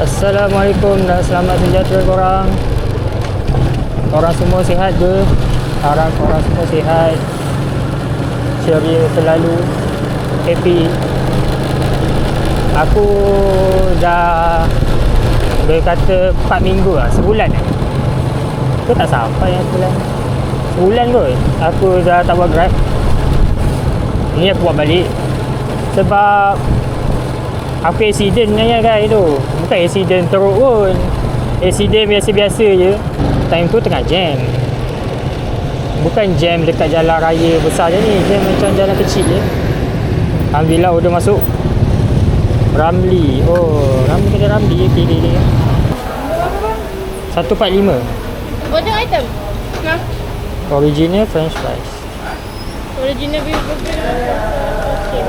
Assalamualaikum dan selamat sejahtera korang. Korang semua sihat ke? Harap korang semua sihat, ceria selalu, happy. Aku dah boleh kata 4 minggu lah, sebulan Aku tak sampai sebulan. Sebulan kot aku dah tak buat Grab. Ni aku buat balik sebab aku accident guys tu. Bukan accident teruk pun, accident biasa-biasa je. Time tu tengah jam. Bukan jam dekat jalan raya besar je ni, jam macam jalan kecil je. Alhamdulillah order masuk. Ramli. Oh, Ramli kena Ramli. Okay. 145. Order item. Nah. Original french fries. Original beef burger. Okay.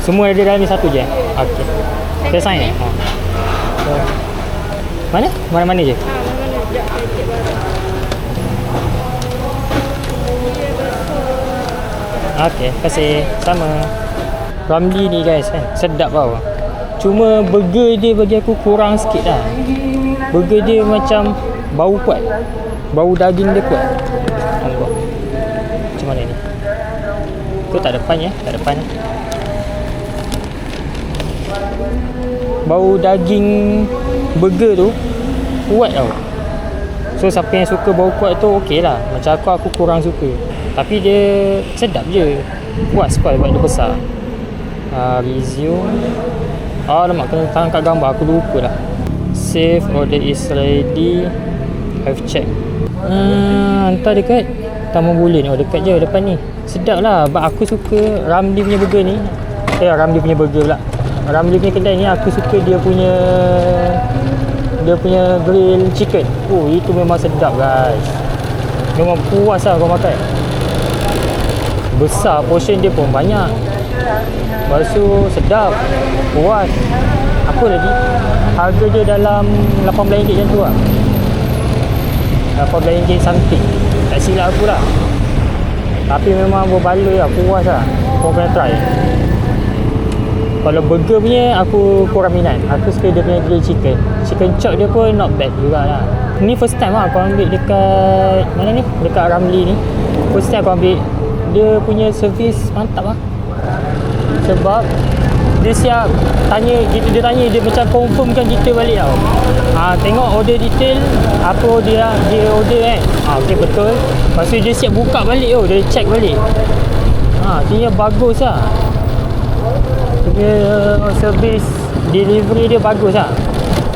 Semua ada dalam ni satu je. Okey. Saya sign eh? So, mana? Mana-mana je? Mana-mana. Sekejap saya cek barang. Okey, terima kasih. Sama. Ramli ni guys kan, sedap tau. Cuma burger dia bagi aku kurang sikit lah. Burger dia macam bau kuat. Bau daging dia kuat. Nampak? Macam mana ni? Tu tak depan ya, tak depan. Bau daging burger tu kuat tau. So siapa yang suka bau kuat tu okey lah. Macam aku kurang suka. Tapi dia sedap je. Puas kot buat dia besar. Resume. Alamak, kena tahan kat gambar. Aku lupa lah. Save, order is ready. Have check. Hantar dekat Taman Bulim. Oh, dekat je depan ni. Sedap lah. Aku suka Ramli punya burger ni. Ramli punya burger pula. Ramli punya kedai ni aku suka dia punya grill chicken. Oh, itu memang sedap guys. Memang puas lah kau makan. Besar, portion dia pun banyak. Lepas tu sedap, puas. Apa lagi? Harga dia dalam RM18 macam tu lah. RM18 something. Tak silap aku lah. Tapi memang berbaloi lah, puas lah. Kau kena try. Kalau burger punya aku kurang minat. Aku suka dia punya grill chicken. Chicken chop dia pun not bad jugalah. Ni first time lah aku ambil dekat mana ni? Dekat Ramli ni. First time aku ambil. Dia punya servis mantap lah. Sebab dia siap tanya, dia tanya, dia macam confirmkan kita balik tau. Tengok order detail apa dia order kan. Okey betul. Lepas tu dia siap buka balik tau. Dia check balik. Artinya bagus lah. Dia servis delivery dia bagus lah.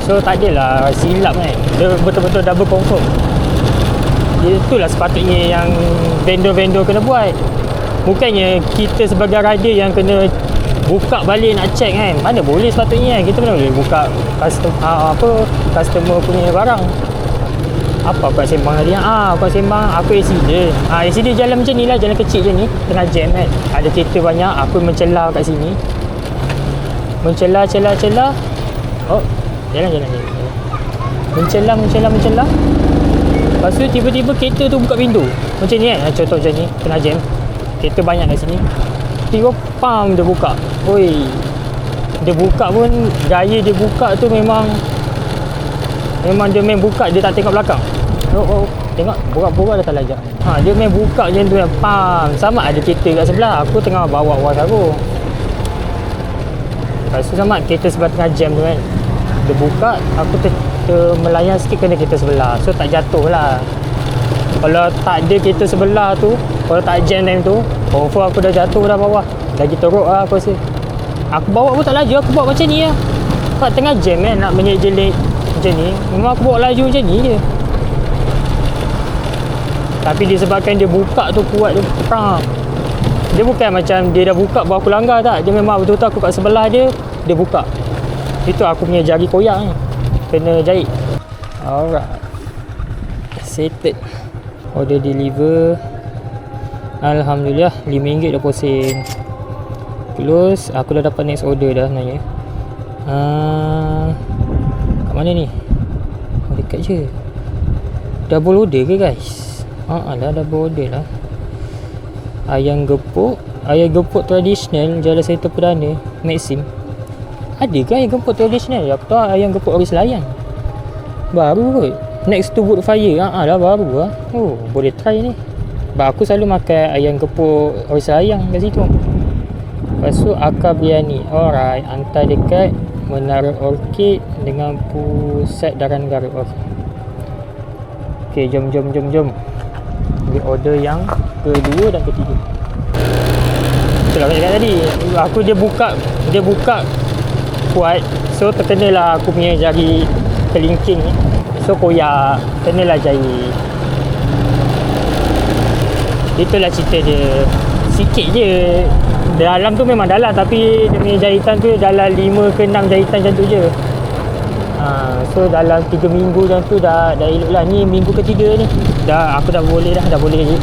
So tak adalah silap kan. Dia betul-betul double confirm. Itulah sepatutnya yang vendor-vendor kena buat. Bukannya kita sebagai rider yang kena buka balik nak check kan. Mana boleh sepatutnya kan. Kita mana boleh buka customer punya barang. Apa aku nak sembang tadi? Aku nak sembang aku accident. Accident jalan macam ni lah, jalan kecil je ni. Tengah jam kan. Ada kereta banyak, aku mencelah kat sini. Mencelah. Oh, jalan. Mencelah. Lepas tu tiba-tiba kereta tu buka pintu. Macam ni kan, contoh macam ni, tengah jam. Kereta banyak kat sini. Tiba pam dia buka. Oi. Dia buka pun, gaya dia buka tu memang dia main buka, dia tak tengok belakang. Oh, tengok buka dah tak lajak. Dia main buka macam tu, pam. Sama ada kereta kat sebelah. Aku tengah bawa was aku. Lepas tu sama kereta sebelah tengah jam tu kan. Dia buka, aku melayan sikit kena kereta sebelah. So tak jatuh lah. Kalau tak ada kereta sebelah tu, kalau tak jam time tu, confirm aku dah jatuh dah bawah. Lagi teruk lah aku rasa. Aku bawa pun tak laju, aku bawa macam ni lah. Kat tengah jam kan, nak menjelit macam ni, memang aku bawa laju macam ni je. Tapi disebabkan dia buka tu kuat tu, dia bukan macam dia dah buka baru aku langgar tak. Dia memang betul-betul aku kat sebelah dia buka. Itu aku punya jari koyak ni, kena jahit. Alright, settled. Order deliver. Alhamdulillah RM5 dah posen. Close. Aku dah dapat next order dah sebenarnya. Kat mana ni? Dekat je. Double order ke guys? Dah double order lah. Ayam gepuk tradisional Jalan Serta Perdana Maxim. Ada ke ayam gepuk tradisional? Aku tahu ayam gepuk Ori Selayang. Baru kot. Next to wood fire. Dah baru lah. Oh, boleh try ni. Aku selalu makan ayam gepuk Ori Selayang kat situ. Lepas tu akar biryani. Alright. Hantar dekat Menara Orchid dengan pusat Daran Garut. Okay, jom. Ambil order yang kedua dan ketiga. Itulah aku cakap tadi. Dia buka kuat. So terkenalah aku punya jari kelingking ni. So koyak. Kenalah jari. Itulah cerita dia. Sikit je. Dalam tu memang dalam, tapi dia punya jahitan tu dalam 5 ke 6 jahitan macam tu je. So dalam 3 minggu macam tu dah elok lah. Ni minggu ketiga ni. Aku dah boleh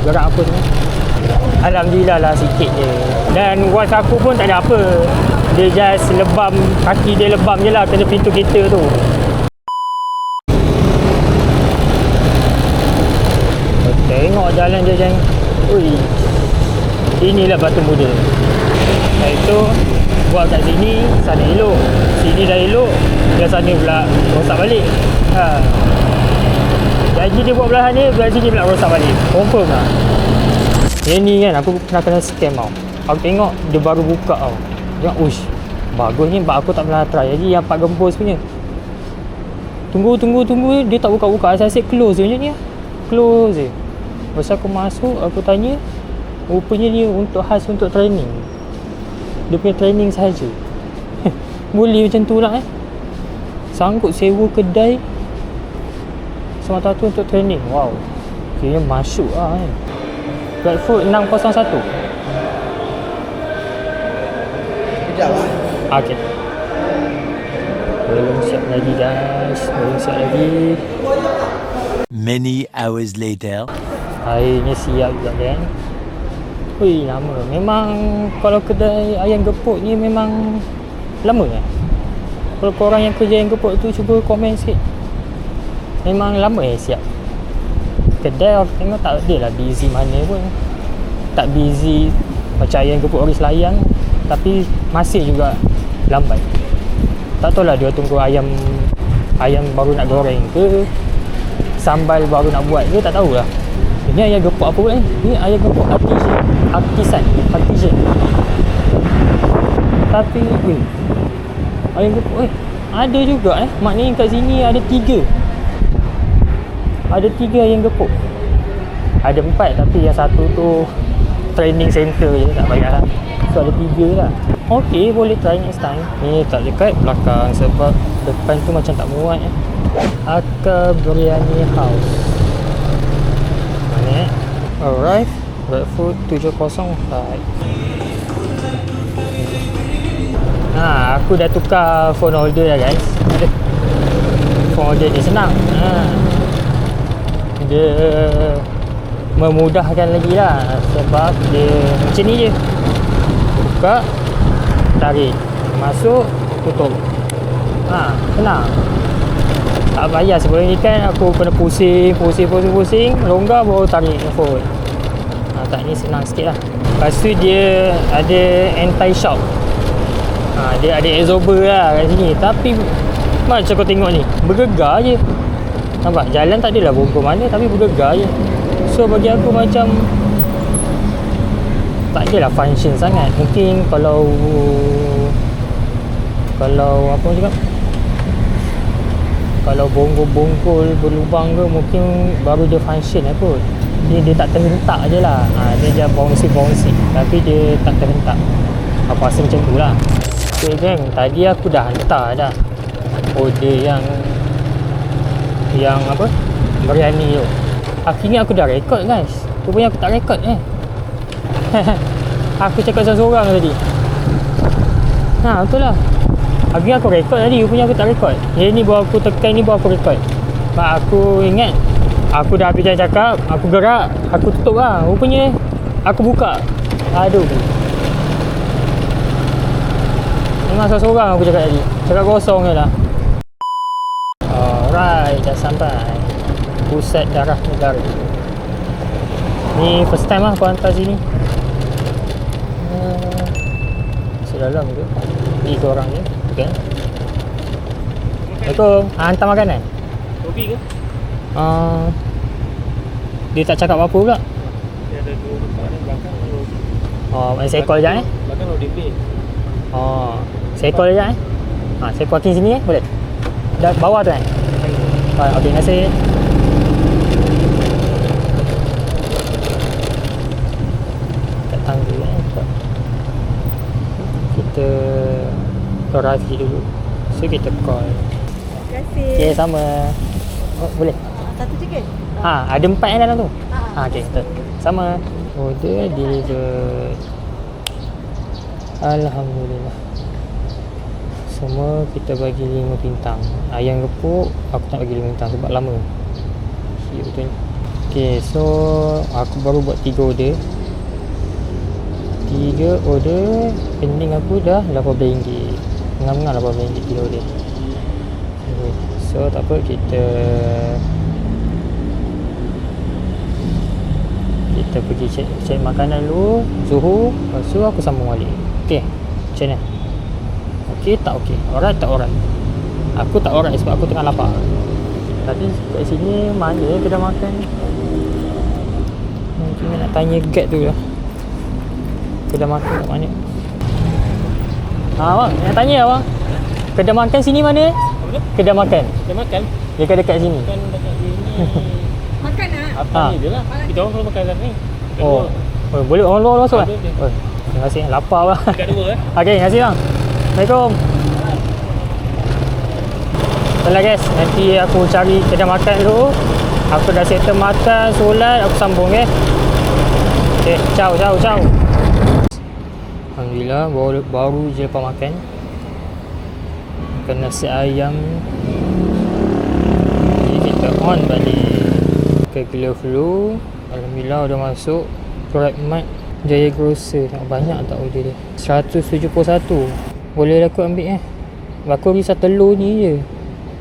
gerak apa semua. Alhamdulillah lah, sikit je. Dan wife aku pun tak ada apa. Dia just lebam, kaki dia lebam je lah kena pintu kereta tu. Tengok jalan dia macam, ui, inilah Batu Muda. Iaitu buat kat sini, sana elok. Sini dah elok, belah sana pula rosak balik. Janji dia buat belah ni, belah sini pula rosak balik. Confirm lah. Yang ni kan aku pernah kena scam tau. Aku tengok dia baru buka tau. Tengok, uish, bagus ni, sebab aku tak pernah try. Jadi yang Pak Gembus punya, Tunggu dia tak buka-buka. Saya asyik close je ni. Close je. Lepas aku masuk, aku tanya, rupanya dia khas untuk training. Dia punya training sahaja. Boleh macam tu lah sanggup sewa kedai semata tu untuk training. Wow, kira masuk lah Blackfoot 601. Sekejap lah. Okay. Belum siap lagi guys. Many hours later. Airnya siap juga kan. Ui, lama. Memang kalau kedai ayam gepuk ni memang lama Kalau korang yang kerja ayam gepuk tu cuba komen sikit. Memang lama siap. Kedai aku tengok tak ada lah busy mana pun. Tak busy macam ayam gepuk Ori Selayang, tapi masih juga lambat. Tak tahulah dia tunggu ayam baru nak goreng ke, sambal baru nak buat ke, tak tahulah. Ini ayam gepuk apa pun Ni ayam gepuk artisan. Tapi ayam gepuk ada juga maknanya kat sini ada 3. Ada 3 ayam gepuk. Ada 4 tapi yang satu tu training center je, tak payah lah. So ada 3 lah. Okay, boleh try next time. Ni tak dekat belakang sebab depan tu macam tak muat Akar Biryani House. Mana Arrive Blackfoot 705. Aku dah tukar phone holder dah guys. Phone holder ni senang. Dia memudahkan lagi lah sebab dia macam ni je. Buka, tarik, masuk, tutup. Senang. Tak payah. Sebelum ni kan aku kena pusing, longgar baru tarik phone. Tak, ni senang sikit lah. Lepas tu dia ada anti-shock. Dia ada absorber lah kat sini. Tapi macam kau tengok ni, bergegar je. Nampak? Jalan tak adalah bongkok mana, tapi bergegar je. So bagi aku macam tak adalah function sangat. Mungkin kalau apa cakap, kalau bongkol berlubang ke, mungkin baru dia function lah kot. Dia tak terhentak je lah. Dia je bouncy, tapi dia tak terhentak. Aku rasa macam tu lah. Okay geng, tadi aku dah hantar dah order yang apa, biryani tu. Akhirnya aku dah rekod guys. Rupanya aku tak rekod Aku cakap seorang tadi. Betul lah. Akhirnya aku rekod tadi, rupanya aku tak rekod. Yang ni baru aku tekan, ni baru aku rekod. Sebab aku ingat aku dah habis cakap, aku gerak, aku tutup lah. Rupanya aku buka. Aduh. Memang seorang aku cakap tadi. Cakap kosong je lah. Alright, dah sampai pusat darah negara. Ni first time lah aku hantar sini. Sedalam ke 3 orang je. Okay. Assalamualaikum. Hantar makanan. Hobi ke? Dia tak cakap apa-apa pula. Dia ada 2 tempat ni belakang. Oh, saya call sekejap Belakang loading bay. Oh, saya call sekejap saya parking sini boleh? Dah bawah tu okey, terima kasih. Kat tangga kita arrive dulu. So kita call. Terima kasih. Okey, sama. Oh, boleh? Satu tiket. Ada 4 yang dalam tu. Okey, betul. Sama. Order delivered. Alhamdulillah. Semua kita bagi 5 bintang. Ayam gepuk aku tak bagi 5 bintang sebab lama. Ya betul. Okey, so aku baru buat 3 order. 3 order pending aku dah RM18. Ngam-ngam RM18 3 order. Okay. So tak apa, kita pergi check makanan dulu, suhu, lepas tu aku sambung balik. Okey, macam mana? Okey tak okey? Alright tak alright? Aku tak alright sebab aku tengah lapar. Tapi kat sini mana kedai makan? Mungkin nak tanya guide tu lah. Kedai makan kat mana? Abang, nak tanya abang. Kedai makan sini mana? Apa tu? Kedai makan. Dia makan? Dekat-dekat sini. Bukan dekat sini. Makan Apa ni dia lah. Kita orang kalau makan kat ni. Dekat Oh. luar. Oh, boleh orang luar masuk kan? Boleh. Oh, terima kasih. Lapar lah. Dekat 2 Okey, terima kasih bang. Assalamualaikum. Baiklah guys, nanti aku cari kedai makan dulu. Aku dah settle makan, solat, aku sambung okey, ciao. Alhamdulillah, baru je lepas makan. Makan nasi ayam. Jadi kita on balik ke Glow. Alhamdulillah dah masuk. GrabMart Jaya Grocer. Banyak tak order dia? 171. Boleh aku ambil Aku risau telur ni je.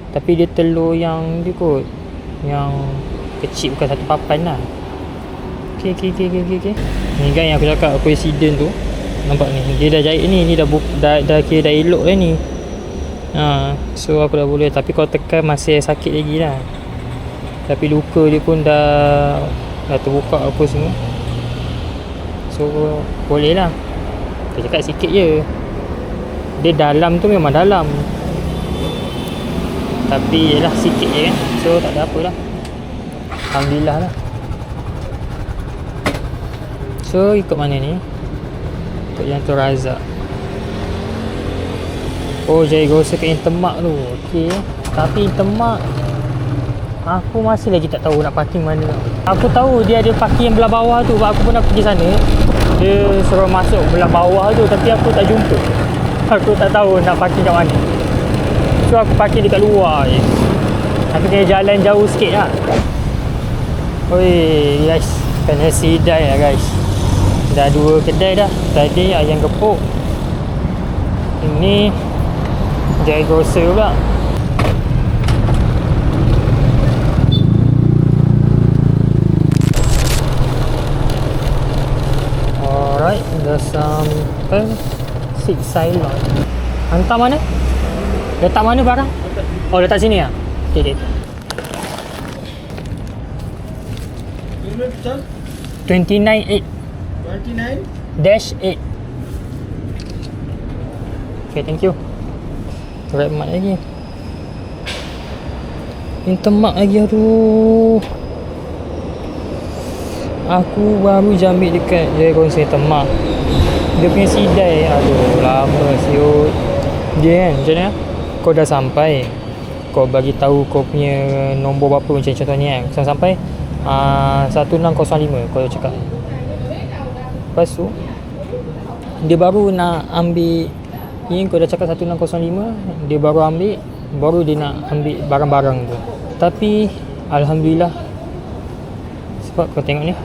Tapi dia telur yang dia kot, yang kecil, bukan satu papan lah. Okay. Ni kan yang aku cakap presiden tu. Nampak ni, dia dah jahit ni dah kira dah elok dah ni. So aku dah boleh. Tapi kalau tekan masih sakit lagi lah. Tapi luka dia pun dah terbuka apa semua. So boleh lah. Dia cakap sikit je. Dia dalam tu memang dalam, tapi yelah sikit je kan. So tak ada apa lah. Alhamdulillah lah. So ikut mana ni? Ikut yang tu Razak. Oh, Jaya Grocer ke Intermark tu. Okey. Tapi Intermark aku masih lagi tak tahu nak parking mana. Aku tahu dia ada parking yang belah bawah tu. Sebab aku pernah pergi sana. Dia suruh masuk belah bawah tu, tapi aku tak jumpa. Aku tak tahu nak parking kat mana. So aku parking dekat luar je. Aku kena jalan jauh sikit lah. Oi guys, kena sidai lah guys. Dah 2 kedai dah. Tadi ayam gepuk, ini Jaya Grocer pula. Alright, dah sampai Six Ceylon. Hantar mana? Letak mana barang? Oh, letak sini lah. Okay. 29-8 -8. Okay, thank you. GrabMart lagi. Intermark lagi, aduh. Aku baru je ambil dekat Jaya Grocer Intermark. Dia punya sidai, aduh lama siut. Dia kan macam mana? Kau dah sampai, kau bagi tahu kau punya nombor berapa, macam contohnya kan. Sampai 1605 kau cakap. Lepas tu dia baru nak ambil ni, kau dah cakap 1605, dia baru ambil, baru dia nak ambil barang-barang tu. Tapi alhamdulillah, sebab kau tengok ni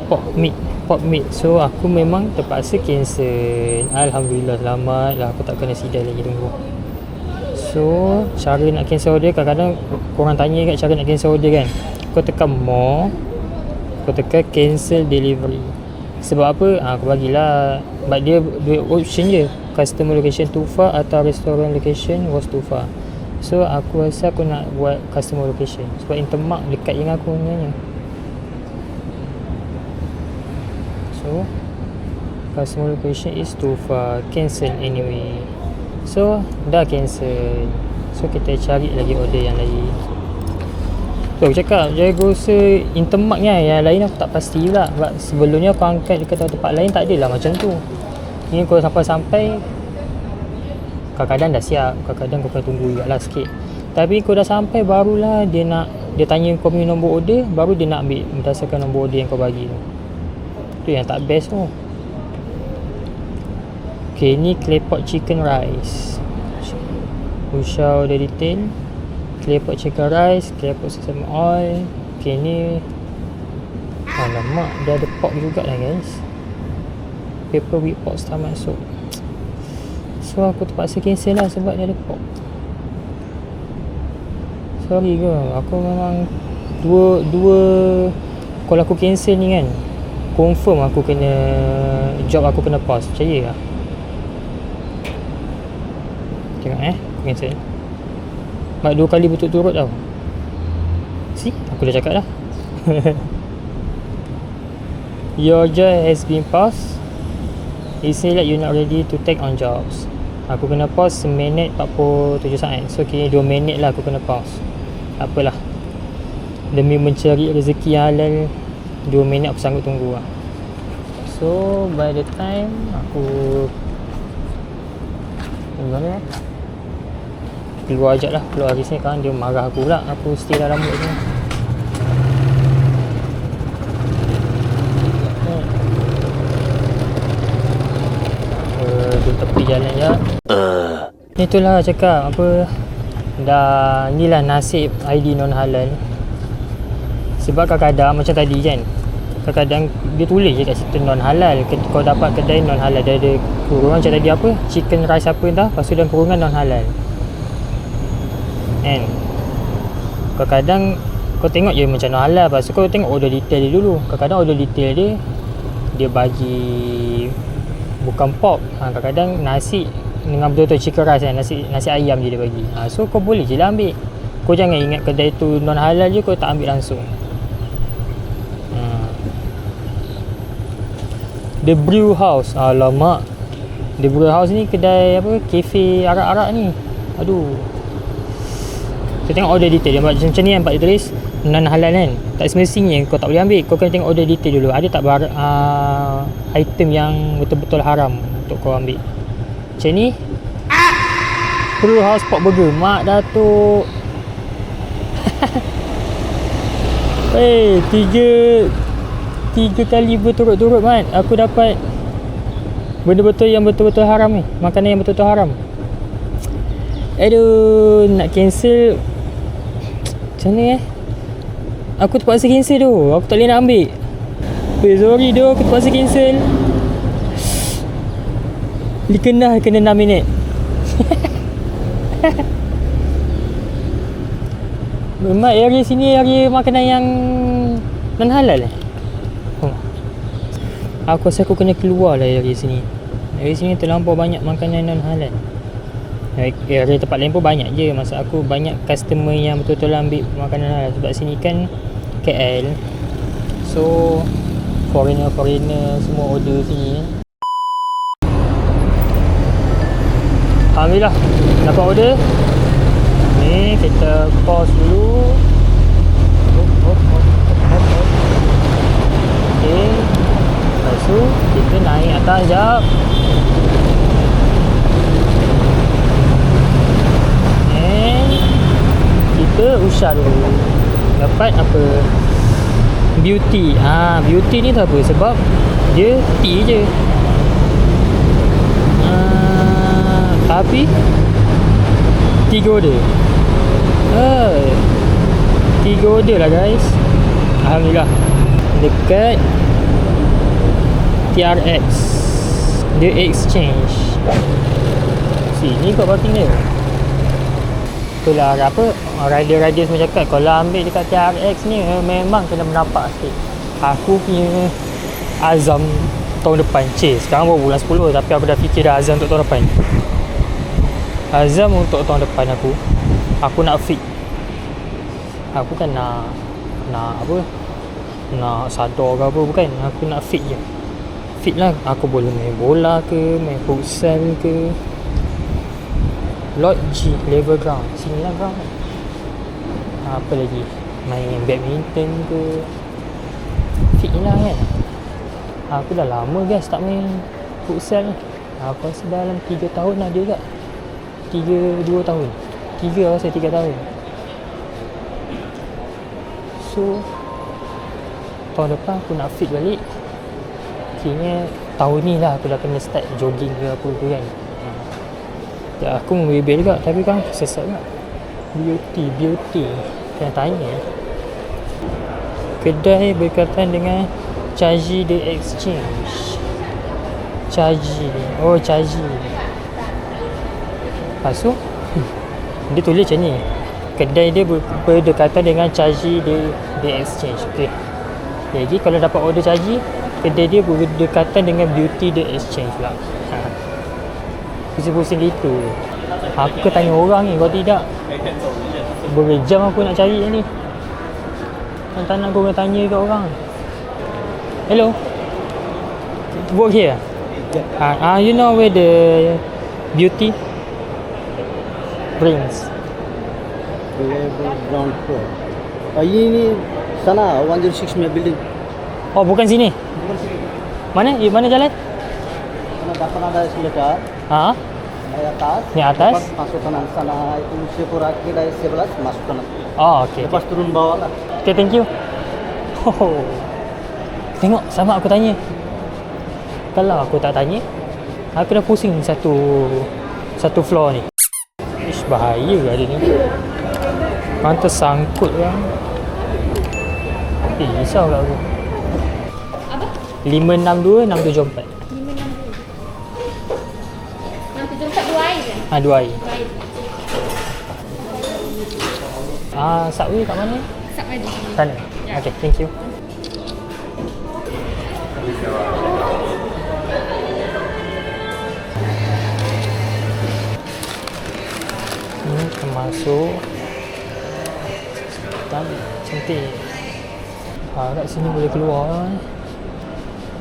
pork meat. So aku memang terpaksa cancel. Alhamdulillah, selamat lah, aku tak kena sidai lagi tunggu. So cara nak cancel order, kadang-kadang korang tanya kat cara nak cancel order kan. Kau tekan more, kau tekan cancel delivery. Sebab apa? Aku bagilah, dia option je, customer location too far atau restaurant location was too far. So aku rasa aku nak buat customer location sebab Intermark dekat dengan aku sebenarnya. So customer location is too far, cancel anyway. So dah cancel. So kita cari lagi order yang lain. Tu aku cakap jaga usaha Intermark ni, yang lain aku tak pasti pula. Sebab sebelumnya aku angkat dekat tempat lain tak adalah macam tu. Ni kau sampai-sampai kadang-kadang dah siap, kadang-kadang kau kena tunggu jugalah sikit. Tapi kau dah sampai barulah dia tanya kau punya nombor order, baru dia nak ambil berdasarkan nombor order yang kau bagi tu. Tu yang tak best tu. Okay, ni claypot chicken rice. Usha order detail. Claypot chicken rice, claypot sesame oil. Okay, ni alamak, dia ada pork juga lah guys. Pepper with pork tak masuk. So aku terpaksa cancel lah sebab dia ada pork. Sorry ke, aku memang dua kalau aku cancel ni kan, confirm aku kena job aku kena pause. Percaya lah. Tengok aku cancel. Mak 2 kali berturut-turut tau. See, aku dah cakap dah. Your job has been paused. It say that you're not ready to take on jobs. Aku kena pause 1 minit 47 saat. So kira 2 minit lah aku kena pause. Apalah, demi mencari rezeki halal, 2 minit aku sanggup tunggu lah. So by the time aku gimana keluar ajak lah, keluar hari sini kan dia marah aku pula. Aku stay dalam rambut ni. Di tepi jalan je. Itulah cakap apa, dah inilah nasib ID non halal. Sebab kadang-kadang macam tadi kan, kadang-kadang dia tulis je kat situ non halal. Kau dapat kedai non halal, dia ada kurungan macam tadi apa, chicken rice apa entah, lepas tu dan kurungan non halal kan. Kadang-kadang kau tengok je macam non halal, lepas tu kau tengok order detail dia dulu. Kadang-kadang order detail dia bagi bukan pork, kadang-kadang nasi dengan betul-betul chicken rice kan, nasi ayam je dia bagi. So kau boleh je lah ambil. Kau jangan ingat kedai tu non halal je kau tak ambil langsung. The Brew House, alamak, The Brew House ni kedai apa, kafe arak-arak ni. Aduh, kita tengok order detail dia macam ni kan, Pak dia tulis non halal kan. Tak semestinya kau tak boleh ambil. Kau kena tengok order detail dulu. Ada tak item yang betul-betul haram untuk kau ambil. Macam ni, Brew House Pork Burger, Mak Datuk. Tiga kali berturut-turut Mat, aku dapat benda-betul yang betul-betul haram ni. Makanan yang betul-betul haram. Aduh, nak cancel macam mana aku terpaksa cancel tu. Aku tak boleh nak ambil. Sorry tu, aku terpaksa cancel. Kena 6 minit. Memang area sini area makanan yang non halal Aku rasa aku kena keluar lah area sini. Area sini terlampau banyak makanan non halal. Area tempat lain pun banyak je. Maksud aku banyak customer yang betul-betul ambil makanan halal. Sebab sini kan KL, so foreigner semua order sini. Alhamdulillah dapat order. Ni kita pause dulu. Okay, lepas tu kita naik atas jap. Kita usah dulu. Dapat apa? Beauty. Beauty ni tu apa? Sebab dia tea je. Tapi 3 order. 3 order lah guys. Alhamdulillah. Dekat TRX, dia exchange sini kat parking dia. Itulah apa, rider-rider semua cakap kalau ambil dekat TRX ni memang kena menampak sikit. Aku punya azam tahun depan, sekarang baru bulan 10, tapi aku dah fikir dah azam untuk tahun depan. Azam untuk tahun depan aku Aku nak fit. Aku kan nak apa, nak sadar ke apa, bukan. Aku nak fit je. Fit lah. Aku boleh main bola ke, main futsal ke. Lot G, level ground. Sini lah ground. Apa lagi, main badminton ke. Fit lah kan. Aku dah lama guys tak main futsal. Aku rasa dalam 3 tahun lah dia kat. 2 tahun. 3 rasa 3 tahun. So tahun depan aku nak fit balik. Kayaknya tahun ni lah aku dah kena start jogging ke apa ke kan. Ya, aku membebel juga tapi kan sesat juga. Beauty kena tanya. Kedai berkaitan dengan Caji The Exchange. Caji. Oh, Caji. Lepas tu dia tulis macam ni. Kedai dia berdekatan dengan Caji The Exchange. Okay. Jadi kalau dapat order Caji, kedai dia berdekatan dengan Beauty The Exchange pula. Pusing-pusing gitu. Aku ke tanya orang ni, kalau tidak berjam aku nak cari ni. Tak nak aku kena tanya kat orang. Hello. Work here? You know where the Beauty brings? Level ground floor. Ini sana 106 building. Oh, bukan sini. Mana? Mana jalan? Sana depan ada escalator. Ha? Di atas. Ni atas? Lepas masuk kanan sana itu Sepura kedai 11 masuk kanan. Oh, okey. Lepas turun bawah lah. Okay, thank you. Oh. Tengok, sama aku tanya. Kalau aku tak tanya, aku dah pusing satu floor ni. Ish, bahaya ke ada ni. Orang tersangkut kan. Risau kat aku. Apa? 562 674. 674 2 air je? 2 air. 2 air. Subway kat mana? Sub aja. Sana. Ya. Okay, thank you. Kita masuk. Cantik. Kat sini boleh keluar.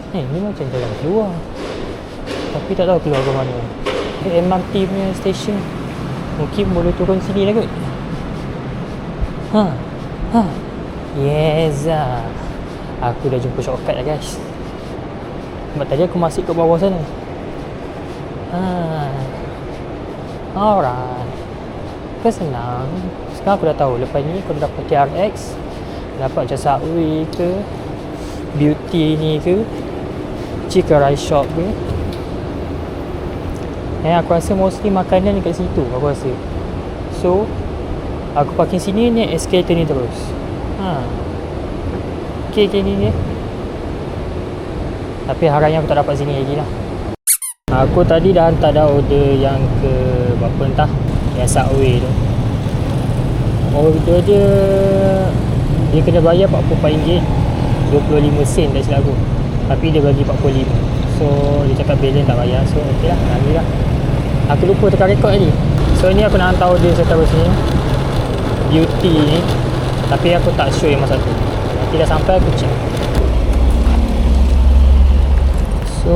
Ni macam jalan keluar. Tapi tak tahu keluar ke mana. MRT punya station. Mungkin boleh turun sini lah kot. Yes. Aku dah jumpa shortcut lah guys. Sebab tadi aku masih kat bawah sana. Alright. Kan senang. Sekarang aku dah tahu. Lepas ni aku dah dapat TRX, dapat macam Subway ke, Beauty ni ke, Chicken Rice Shop ke. Aku rasa mostly makanan dekat situ aku rasa. So aku parking sini, ni escalator ni terus. Okay ni. Tapi harapnya aku tak dapat sini lagi lah. Aku tadi dah hantar dah order yang ke berapa entah, yang Subway tu. Order dia kena bayar RM44, 25 sen tak silap aku. Tapi dia bagi 45. So dia cakap balance tak bayar. So okey lah, alhamdulillah. Aku lupa tekan rekod tadi. So ni aku nak hantar order seterusnya, Beauty ni. Tapi aku tak show yang masa tu. Nanti dah sampai aku check. So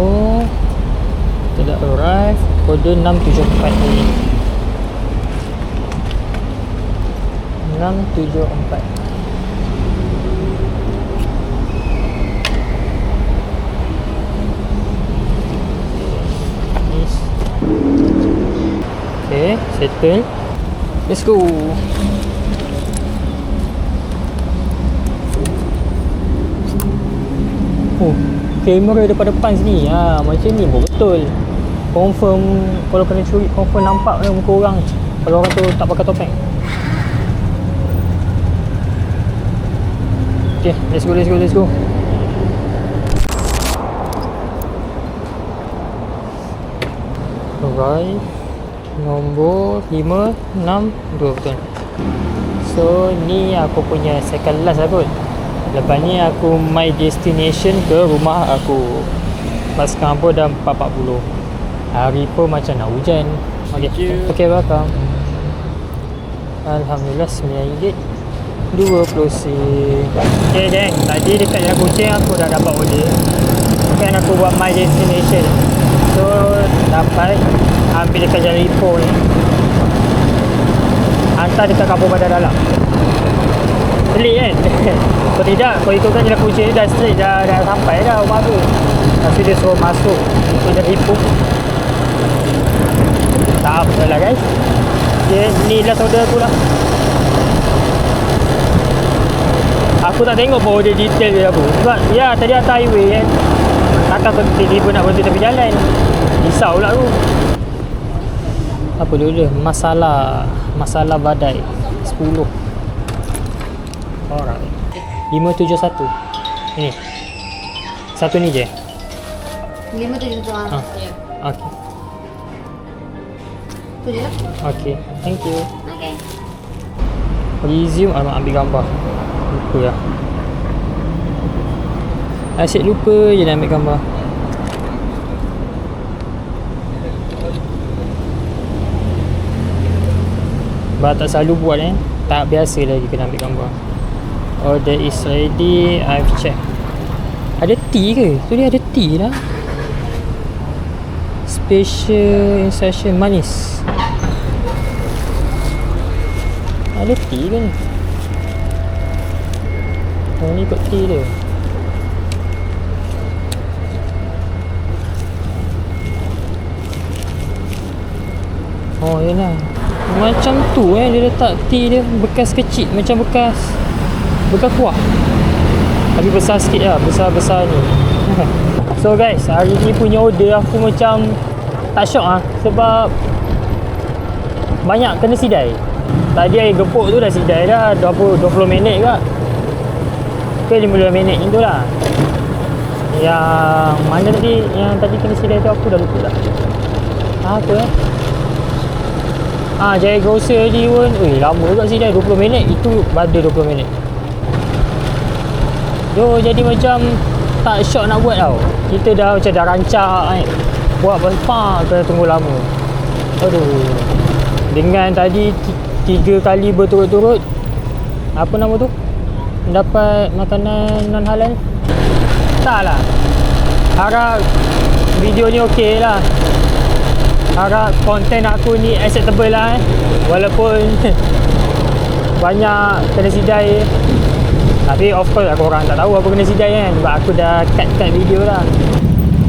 kita dah arrive. Kode 674 ni. 674. Yes. Okay, settle. Let's go. Oh, kamera depan-depan sini. Macam ni betul. Confirm kalau kena curi, confirm nampak lah muka orang kalau orang tu tak pakai topeng. Okay, let's go. Alright. Nombor 562 betul. So ni aku punya second last lah kot. Lepas ni aku my destination ke rumah aku. Pas sekarang pun dah 4.40. Hari pun macam nak hujan. Okay, welcome. Alhamdulillah RM9 20 sen. Okay geng, tadi dekat Jalan Kuching aku dah dapat order. Kan aku buat my destination. So dapat ambil dekat Jalan Ipoh ni, hantar dekat Kampung Bandar Dalam. Pelik kan? Kalau tidak, kau ikutkan Jalan Kuching ni dah straight, dah sampai dah rumah aku. Lepas tu dia suruh masuk ke Jalan Ipoh. Tak apa lah guys. Ni lah saudara aku lah. Aku tak tengok pun order detail dia apa. Sebab ya tadi atas highway kan, takkan tiba-tiba nak berhenti tepi jalan. Risau pula aku. Apa dulu? Masalah badai 10. Alright. 571. Ini. Satu ni je. 571 Ah. Ya. Okay. Tu je lah. Okay. Thank you. Okay. Resume. Alamak, ambil gambar. Lupa lah. Asyik lupa je nak ambil gambar. Sebab tak selalu buat tak biasa lagi kena ambil gambar. Order is ready. I've checked. Ada tea ke? Tu dia ada tea lah. Special instruction manis. Ada tea ke ni? Oh ni ikut tea dia. Oh yelah, macam tu dia letak tea dia bekas kecil, macam bekas kuah, tapi besar sikit lah, besar-besar ni. So guys, hari ni punya order aku macam tak syok lah, sebab banyak kena sidai. Tadi air gepuk tu dah sidai dah 20 minit ke 15 minit macam tu lah. Yang mana tadi, yang tadi kena sidai tu aku dah lupa dah. Apa Jaya Grocer tadi pun lama juga sidai, 20 minit. Itu pada 20 minit. So jadi macam tak syok nak buat tau. Kita dah macam dah rancak kan, buat apa kena tunggu lama. Aduh. Dengan tadi 3 kali berturut-turut, apa nama tu, dapat makanan non halal. Tak lah, harap video ni okey lah. Harap konten aku ni acceptable lah walaupun banyak kena sidai. Tapi of course aku orang tak tahu apa kena sidai kan, sebab aku dah cut video lah.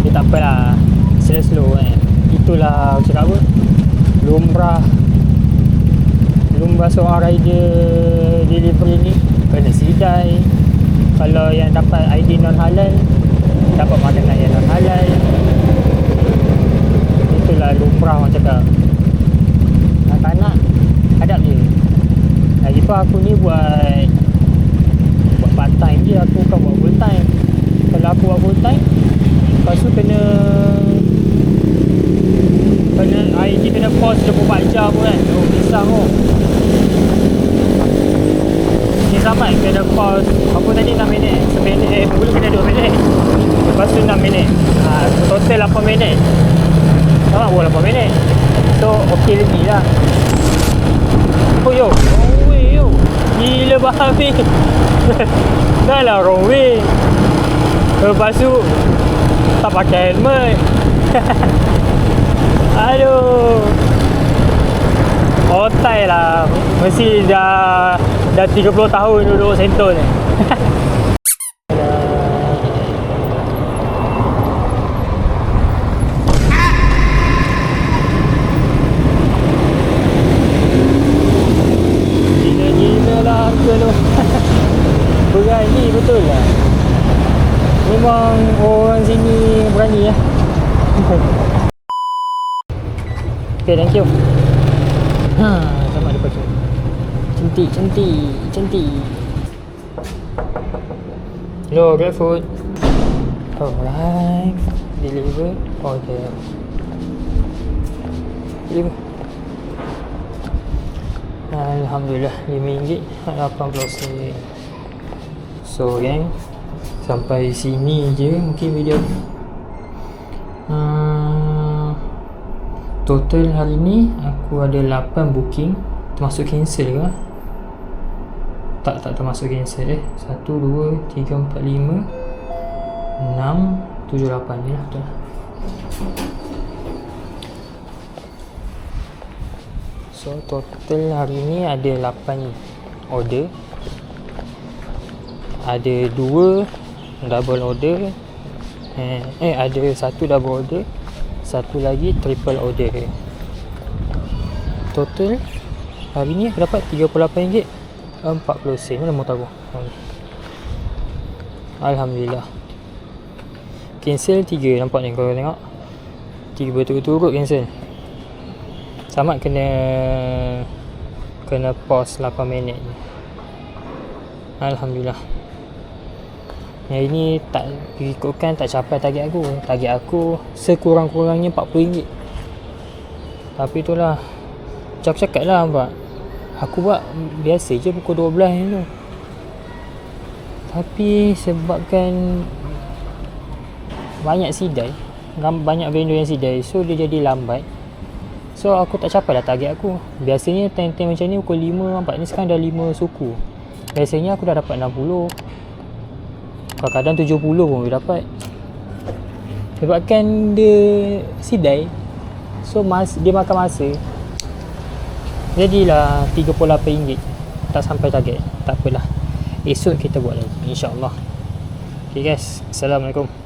Tapi tak apalah, slow kan. Itulah aku cakap apa, lumrah seorang rider delivery ni kena sidai. Kalau yang dapat ID non halal, dapat makanan yang non halal. Itulah lumrah orang cakap. Tak nak, hadap je. Lagipun aku ni buat part time je, aku bukan buat full time. Kalau aku buat full time, lepas tu kena ID kena pause 24 jam pun kan. Oh pisang tu. Ni sampai kena pause apa tadi 6 minit. Seminit mula kena 2 minit. Lepas tu 6 minit. Total 8 minit. Sama buat 8 minit. So okey lagi lah. Oh yo. Oh way yo. Gila babi. Dah lah wrong way. Lepas tu tak pakai helmet. Aduh. Otai lah. Mesti dah 30 tahun duduk Sentul ni. Gila-gila lah uncle tu. Berani betul lah. Memang orang sini berani lah. Okay, thank you. Sama ada pakai. Cantik. Hello, GrabFood. Alright. Deliver. Order. Deliver. Alhamdulillah, RM5.80. So gang, sampai sini je mungkin video. Total hari ni aku ada 8 booking Termasuk cancel ke? Tak termasuk cancel 1, 2, 3, 4, 5 6, 7, 8 ni lah betul lah. So total hari ni ada 8 order. Ada 2 double order, ada 1 double order, 1 lagi triple order. Total hari ni aku dapat RM38 40 sen. Mana mau tahu? Alhamdulillah. Cancel 3, nampak ni korang tengok. 3 berturut-turut cancel. Sama kena pause 8 minit. Alhamdulillah. Yang ini tak ikutkan, tak capai target aku. Target aku sekurang-kurangnya RM40. Tapi itulah, macam aku cakap lah, nampak aku buat biasa je pukul 12 ni tu. Tapi sebabkan banyak sidai, banyak vendor yang sidai, so dia jadi lambat. So aku tak capai lah target aku. Biasanya time-time macam ni pukul 5, nampak ni sekarang dah 5 suku. Biasanya aku dah dapat 60, kadang-kadang 70 pun boleh dapat. Sebabkan dia sidai, so dia makan masa. Jadilah RM38, tak sampai target. Tak apalah, esok kita buat lagi, InsyaAllah. Okay guys, Assalamualaikum.